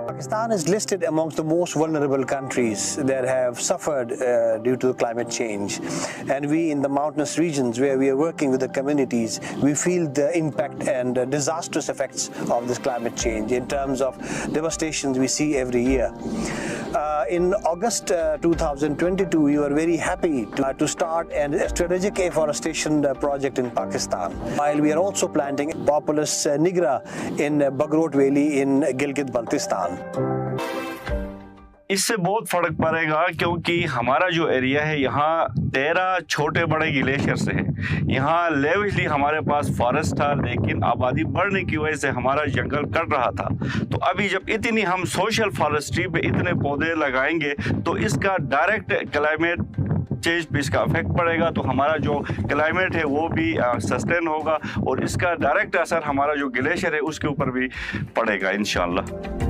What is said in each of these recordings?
Pakistan is listed amongst the most vulnerable countries that have suffered due to climate change, and we in the mountainous regions where we are working with the communities, we feel the impact and disastrous effects of this climate change in terms of devastations we see every year. In August 2022, we were very happy to start a strategic afforestation project in Pakistan, while we are also planting Populus nigra in Bagrot Valley in Gilgit-Baltistan. इससे बहुत फर्क पड़ेगा क्योंकि हमारा जो area है यहाँ 13 छोटे बड़े ग्लेशियर्स हैं। यहाँ लेविशली हमारे पास फॉरेस्ट था, लेकिन आबादी बढ़ने की वजह से हमारा जंगल कट रहा था। तो अभी जब इतनी हम सोशल फॉरेस्ट्री पे इतने पौधे लगाएंगे तो इसका डायरेक्ट क्लाइमेट चेंज पे इसका इफेक्ट पड़ेगा, तो हमारा जो क्लाइमेट है वो भी सस्टेन होगा और इसका डायरेक्ट असर हमारा जो ग्लेशियर है उसके ऊपर भी पड़ेगा इंशाल्लाह।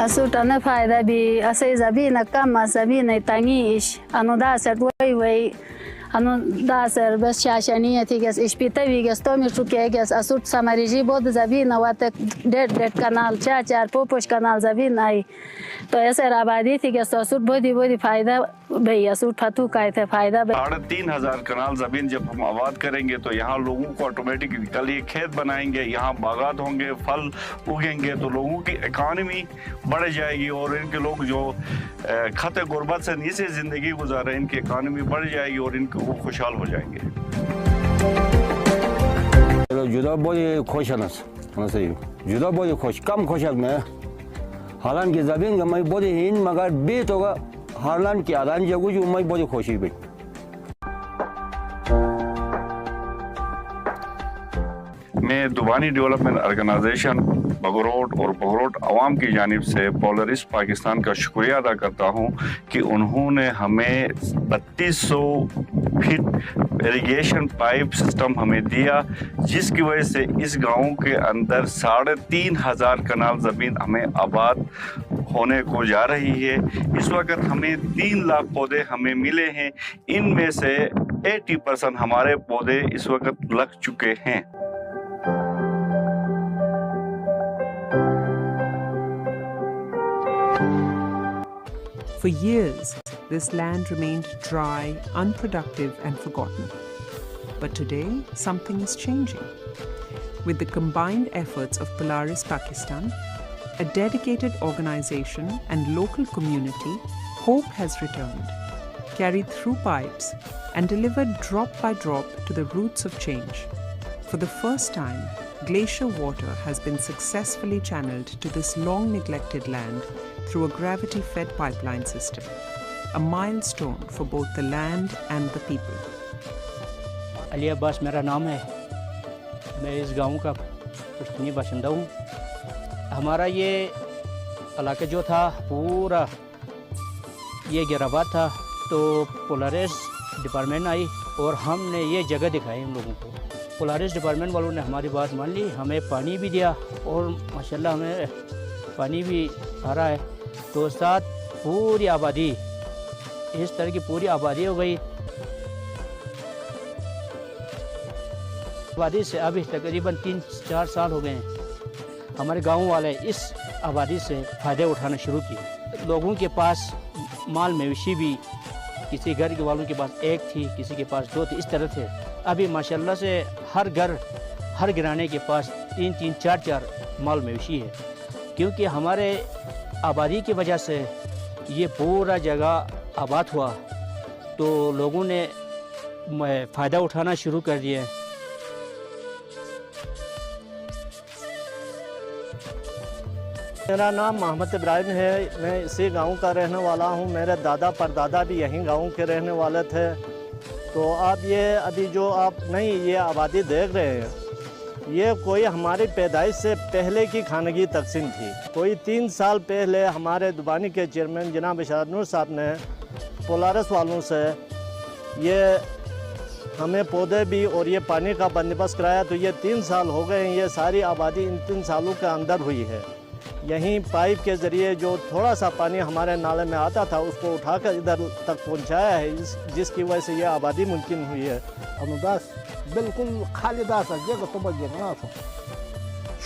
असुटना फायदा भी असे जबीन कम जबीन तंगीश अनुदा सरवई अनुदा सर बस शाशनी थी गस इस्पिता भी गस तो मिट्रू के गस असुट समरिजी बहुत जबीन वात डेड कनाल चार पोपोश कनाल जबीन आई तो ऐसे आबादी थी गस असुट बहुत फायदा भाई असुट फतू का थे फायदा 3,500 कनाल जमीन जब हम आबाद करेंगे तो यहाँ लोगों को ऑटोमेटिकली कल ये खेत बनाएंगे, यहाँ बागात होंगे, फल उगेंगे, तो लोगों की इकॉनमी बढ़ जाएगी और इनके लोग जो खत गुर्बत से नीचे जिंदगी गुजार रहे हैं इनकी इकॉनमी बढ़ जाएगी और इनके वो खुशहाल हो जाएंगे। जुदा बहुत खुश है, जुदा बहुत खुश कम खुश है मैं हालांकि की जमीन का मैं बहुत इन मगर बेत होगा हालांकि की आदान जगह जो मैं बहुत खुशी भी। मैं दुबानी डेवलपमेंट ऑर्गेनाइजेशन बगरोट और बगरोट अवाम की जानिब से पोलरिस पाकिस्तान का शुक्रिया अदा करता हूँ कि उन्होंने हमें 3200 फीट इरिगेशन पाइप सिस्टम हमें दिया, जिसकी वजह से इस गांव के अंदर 3,500 कनाल ज़मीन हमें आबाद होने को जा रही है। इस वक्त हमें 3 लाख पौधे हमें मिले हैं, इनमें से 80% हमारे पौधे इस वक्त लग चुके हैं। For years, this land remained dry, unproductive and forgotten. But today, something is changing. With the combined efforts of Polaris Pakistan, a dedicated organization and local community, hope has returned, carried through pipes and delivered drop by drop to the roots of change. For the first time, glacier water has been successfully channeled to this long-neglected land through a gravity-fed pipeline system, a milestone for both the land and the people. Ali Abbas मेरा नाम है, मैं इस गांव का पुश्तनी बाशिंदा हूँ। हमारा ये इलाका जो था पूरा ये गिराबाद था, तो पोलारिस डिपार्टमेंट आई और हमने ये जगह दिखाई उन लोगों को। पोलारिस डिपार्टमेंट वालों ने हमारी बात मान ली, हमें पानी भी दिया और माशाल्लाह हमें पानी भी आ रहा है। तो साथ पूरी आबादी, इस तरह की पूरी आबादी हो गई। आबादी से अभी तकरीबन 3-4 साल हो गए हैं। हमारे गांव वाले इस आबादी से फ़ायदे उठाना शुरू किए। लोगों के पास माल मवेशी भी, किसी घर के वालों के पास 1 थी, किसी के पास 2 थी, इस तरह थे। अभी माशाल्लाह से हर घर, हर घराने के पास 3-3, 4-4 माल मवेशी है, क्योंकि हमारे आबादी की वजह से ये पूरा जगह आबाद हुआ, तो लोगों ने फ़ायदा उठाना शुरू कर दिया। मेरा नाम मोहम्मद इब्राहिम है। मैं इसी गांव का रहने वाला हूं। मेरे दादा परदादा भी यहीं गांव के रहने वाले थे। तो आप ये अभी जो आप नई ये आबादी देख रहे हैं, ये कोई हमारी पैदाइश से पहले की खानगी तकसीम थी। कोई 3 साल पहले हमारे दुबानी के चेयरमैन जनाब इशारत नूर साहब ने पोलारस वालों से ये हमें पौधे भी और ये पानी का बंदोबस्त कराया। तो ये 3 साल हो गए हैं। ये सारी आबादी इन 3 सालों के अंदर हुई है। यहीं पाइप के ज़रिए जो थोड़ा सा पानी हमारे नाले में आता था उसको उठाकर इधर तक पहुंचाया है, जिसकी वजह से ये आबादी मुमकिन हुई है। अनुदास बिल्कुल खाली दास जगह तो बगेना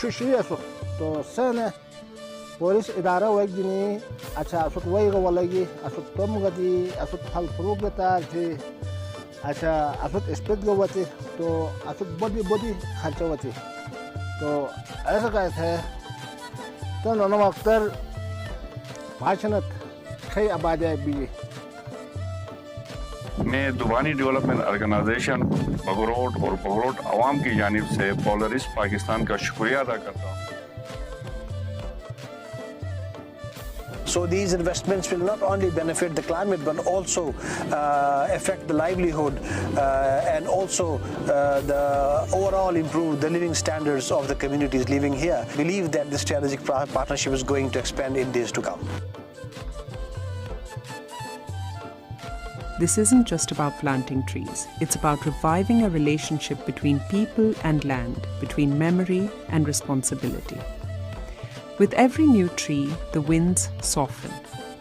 शुशिया सो तो सने पुलिस इदारा वगनी अच्छा असुत वही वालगी असुत तुम गति असुत फल फ्रूट गता थी अच्छा असुत स्पीड गवती तो असुत बॉडी खर्चवती तो ऐसा कहते हैं तो नॉन अक्सर भाषणत कई आबादी भी मैं दुबानी डेवलपमेंट ऑर्गेनाइजेशन बगरोट और बगरोट अवाम की जानिब से पोलरिस पाकिस्तान का शुक्रिया अदा करता हूँ। So these investments will not only benefit the climate but also affect the livelihood and also the overall improve the living standards of the communities living here. I believe that this strategic partnership is going to expand in days to come. This isn't just about planting trees. It's about reviving a relationship between people and land, between memory and responsibility. With every new tree, the winds soften,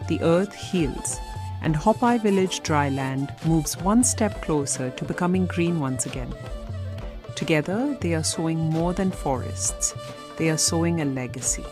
the earth heals, and Hopai Village dryland moves one step closer to becoming green once again. Together, they are sowing more than forests. They are sowing a legacy.